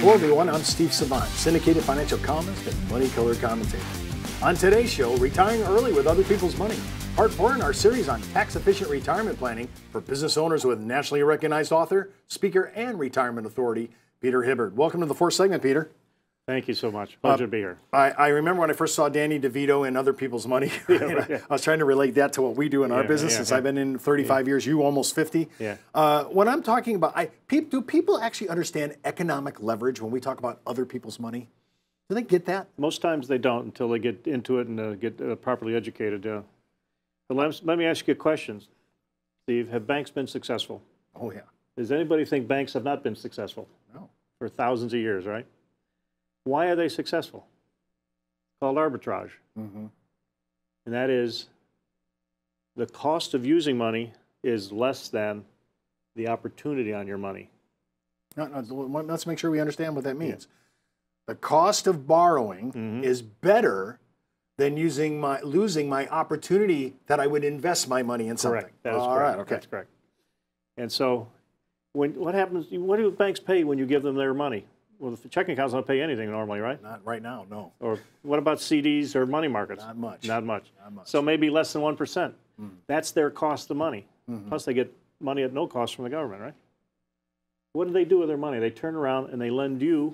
Hello everyone, I'm Steve Savant, syndicated financial columnist and money color commentator. On today's show, retiring early with other people's money. Part 4 in our series on tax-efficient retirement planning for business owners with nationally recognized author, speaker, and retirement authority, Peter Hibbard. Welcome to the fourth segment, Peter. Thank you so much. Pleasure to be here. I remember when I first saw Danny DeVito in Other People's Money. I was trying to relate that to what we do in our business since I've been in 35 years, you almost 50. When I'm talking about, do people actually understand economic leverage when we talk about other people's money? Do they get that? Most times they don't until they get into it and get properly educated. But let me ask you a question, Steve. Have banks been successful? Oh, yeah. Does anybody think banks have not been successful? No. For thousands of years, right? Why are they successful? It's called arbitrage. And that is the cost of using money is less than the opportunity on your money. Let's make sure we understand what that means. The cost of borrowing is better than losing my opportunity that I would invest my money in something. Correct. That is correct. Right, okay. That's correct. And so what happens, what do banks pay when you give them their money? Well, the checking accounts don't pay anything normally, right? Not right now, no. Or what about CDs or money markets? Not much. Not much. Not much. So maybe less than 1%. That's their cost of money. Plus they get money at no cost from the government, right? What do they do with their money? They turn around and they lend you,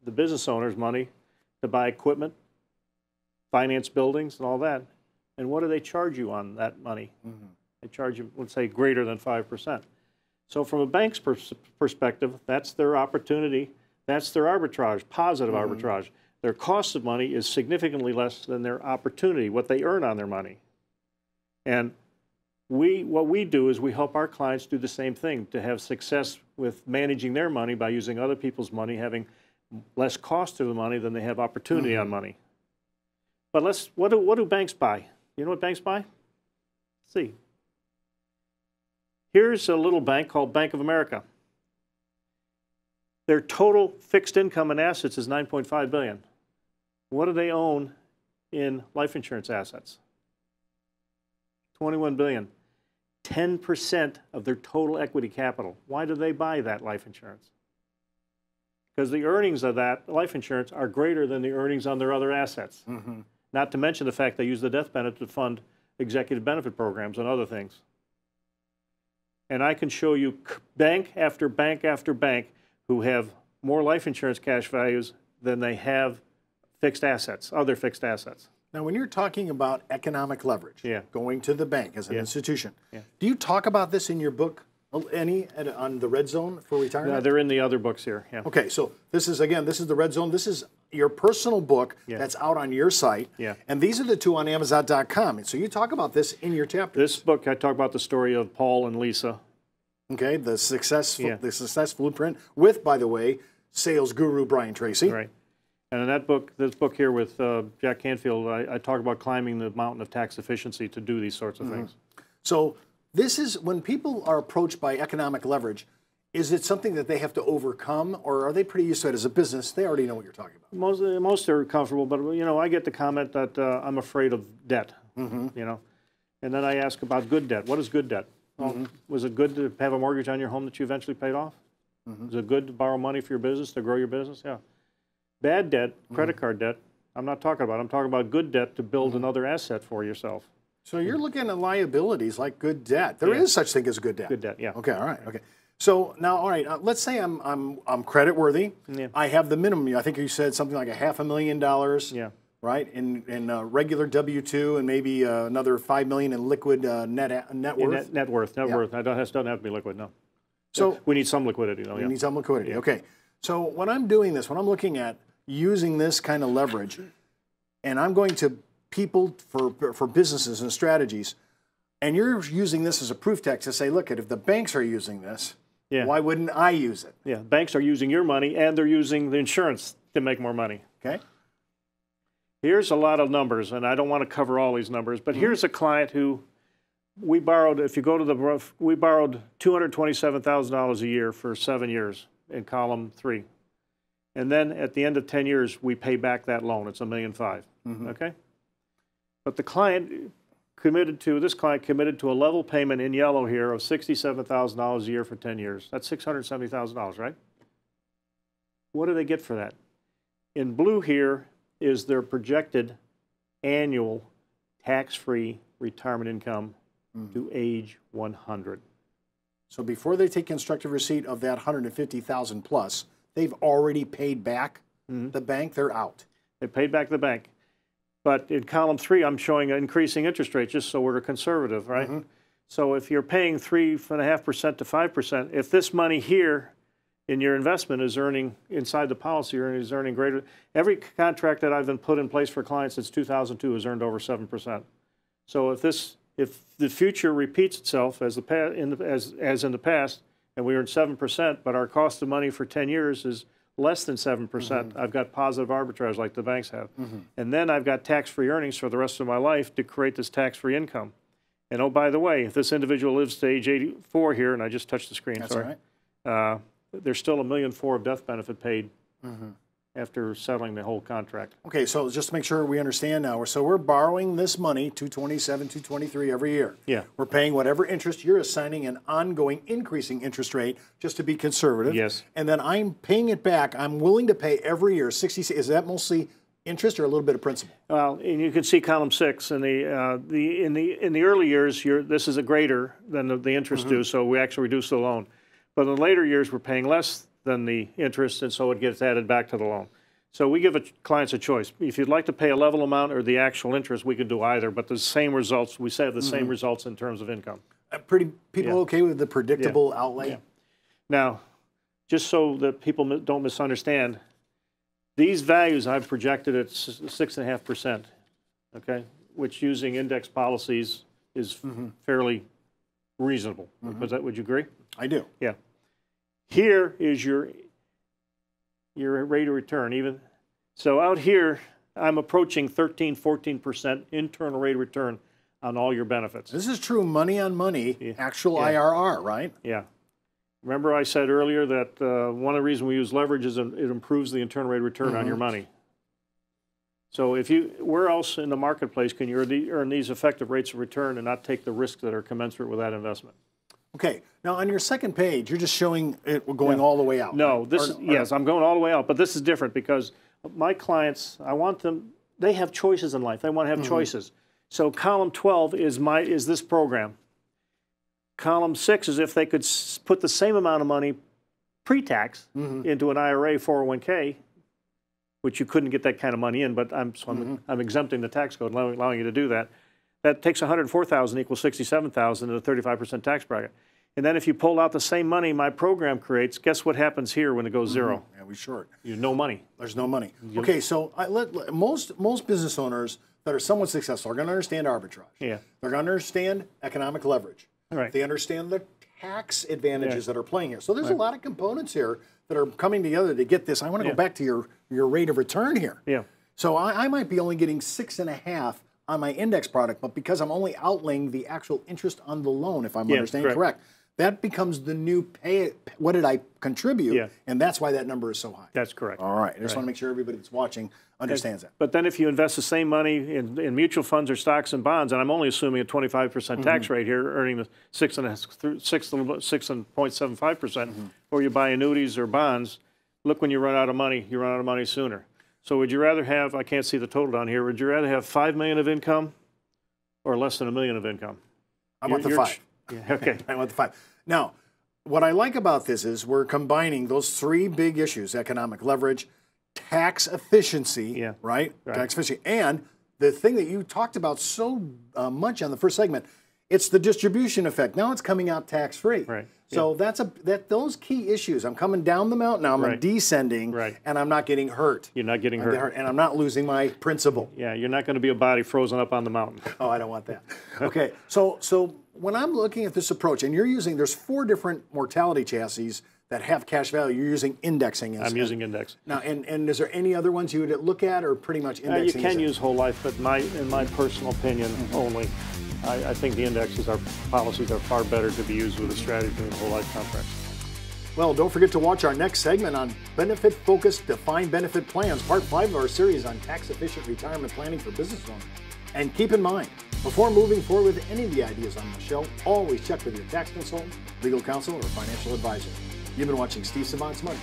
the business owners, money to buy equipment, finance buildings and all that. And what do they charge you on that money? They charge you, let's say, greater than 5%. So from a bank's perspective, that's their opportunity. That's their arbitrage, positive arbitrage. Their cost of money is significantly less than their opportunity, what they earn on their money. And what we do is we help our clients do the same thing, to have success with managing their money by using other people's money, having less cost to the money than they have opportunity on money. But what do banks buy? You know what banks buy? Let's see. Here's a little bank called Bank of America. Their total fixed income and assets is $9.5 billion. What do they own in life insurance assets? $21 billion. 10% of their total equity capital. Why do they buy that life insurance? Because the earnings of that life insurance are greater than the earnings on their other assets. Not to mention the fact they use the death benefit to fund executive benefit programs and other things. And I can show you bank after bank after bank who have more life insurance cash values than they have fixed assets, other fixed assets. Now, when you're talking about economic leverage, going to the bank as an institution, do you talk about this in your book, any, on the Red Zone for Retirement? No, they're in the other books here. Okay, so this is the Red Zone. This is your personal book that's out on your site. And these are the two on Amazon.com. And so you talk about this in your chapter. This book, I talk about the story of Paul and Lisa. Okay, the success blueprint with, by the way, sales guru Brian Tracy. Right. And in that book, this book here with Jack Canfield, I talk about climbing the mountain of tax efficiency to do these sorts of things. So this is, when people are approached by economic leverage, is it something that they have to overcome, or are they pretty used to it as a business? They already know what you're talking about. Most are comfortable, but I get the comment that I'm afraid of debt. And then I ask about good debt. What is good debt? Well, was it good to have a mortgage on your home that you eventually paid off? Was it good to borrow money for your business, to grow your business? Yeah. Bad debt, credit card debt, I'm not talking about. I'm talking about good debt to build another asset for yourself. So you're looking at liabilities like good debt. There is such thing as good debt. Good debt, yeah. Okay, all right, okay. So now, all right, let's say I'm credit worthy. I have the minimum. I think you said something like $500,000. Yeah. Right, in regular W-2 and maybe another $5 million in liquid net worth. Net worth. It doesn't have to be liquid. No. So we need some liquidity, though. We need some liquidity. Okay. So when I'm doing this, when I'm looking at using this kind of leverage, and I'm going to people for businesses and strategies, and you're using this as a proof text to say, look, if the banks are using this, why wouldn't I use it? Yeah. Banks are using your money, and they're using the insurance to make more money. Okay. Here's a lot of numbers, and I don't want to cover all these numbers, but here's a client who we borrowed, if you go to the roof, we borrowed $227,000 a year for 7 years in column 3. And then at the end of 10 years, we pay back that loan. It's $1.5 million, okay? But the client committed to a level payment in yellow here of $67,000 a year for 10 years. That's $670,000, right? what do they get for that? In blue here is their projected annual tax-free retirement income to age 100. So before they take constructive receipt of that 150,000 plus, they've already paid back the bank. They're out. They paid back the bank. But in column 3, I'm showing increasing interest rates just so we're conservative, right? So if you're paying 3.5% to 5%, if this money here in your investment is earning, inside the policy, is earning greater, every contract that I've been put in place for clients since 2002 has earned over 7%. So if the future repeats itself as in the past, and we earned 7%, but our cost of money for 10 years is less than 7%, I've got positive arbitrage like the banks have. And then I've got tax-free earnings for the rest of my life to create this tax-free income. And oh, by the way, if this individual lives to age 84 here, and I just touched the screen, That's sorry, right. there's still $1.4 million of death benefit paid after settling the whole contract. Okay, so just to make sure we understand now, so we're borrowing this money, 227, 223 every year. Yeah. We're paying whatever interest you're assigning an ongoing increasing interest rate just to be conservative. Yes. And then I'm paying it back. I'm willing to pay every year 60. Is that mostly interest or a little bit of principal? Well, and you can see column 6 in the early years. This is a greater than the interest due, so we actually reduce the loan. But in the later years, we're paying less than the interest, and so it gets added back to the loan. So we give clients a choice. If you'd like to pay a level amount or the actual interest, we could do either, but the same results, we say have the same results in terms of income. People okay with the predictable outlay? Yeah. Now, just so that people don't misunderstand, these values I've projected at 6.5%, okay, which using index policies is fairly reasonable. Would you agree? I do. Yeah. Here is your rate of return. So out here, I'm approaching 13, 14% internal rate of return on all your benefits. This is true money on money, actual IRR, right? Yeah. Remember I said earlier that one of the reasons we use leverage is it improves the internal rate of return on your money. So where else in the marketplace can you earn these effective rates of return and not take the risks that are commensurate with that investment? Okay. Now, on your second page, you're just showing it going all the way out. No, yes, I'm going all the way out, but this is different because my clients, I want them, they have choices in life. They want to have choices. So column 12 is this program. Column 6 is if they could put the same amount of money pre-tax into an IRA, 401k, which you couldn't get that kind of money in, but I'm exempting the tax code, allowing you to do that. That takes $104,000 equals $67,000 in a 35% tax bracket. And then if you pull out the same money my program creates, guess what happens here when it goes zero? Yeah, we short. You no money. There's no money. Okay, so most business owners that are somewhat successful are going to understand arbitrage. Yeah. They're going to understand economic leverage. Right. They understand the tax advantages that are playing here. So there's a lot of components here that are coming together to get this. I want to go back to your rate of return here. Yeah. So I might be only getting 6.5 on my index product, but because I'm only outlaying the actual interest on the loan, if I'm understanding correct, that becomes the new pay. What did I contribute? Yeah. And that's why that number is so high. That's correct. All right. I just want to make sure everybody that's watching understands that. But then if you invest the same money in mutual funds or stocks and bonds, and I'm only assuming a 25% tax rate here, earning the 6.75%, or you buy annuities or bonds, look, when you run out of money, you run out of money sooner. So would you rather have, I can't see the total down here, would you rather have $5 million of income or less than $1 million of income? I want the 5. Okay. I want the 5. Now, what I like about this is we're combining those 3 big issues: economic leverage, tax efficiency, right? Tax efficiency, and the thing that you talked about so much on the first segment, it's the distribution effect. Now it's coming out tax-free. Right. So those key issues. I'm coming down the mountain now. I'm descending, and I'm not getting hurt. You're not getting hurt. And I'm not losing my principal. Yeah, you're not going to be a body frozen up on the mountain. Oh, I don't want that. Okay, so when I'm looking at this approach, and there's 4 different mortality chassis that have cash value. You're using indexing. I'm using index. Now, and is there any other ones you would look at, or pretty much indexing? You can use whole life, but in my personal opinion only, I think the policies are far better to be used with a strategy than whole life contracts. Well, don't forget to watch our next segment on benefit-focused defined benefit plans, part 5 of our series on tax-efficient retirement planning for business owners. And keep in mind, before moving forward with any of the ideas on the show, always check with your tax consultant, legal counsel, or financial advisor. You've been watching Steve Savant's Money.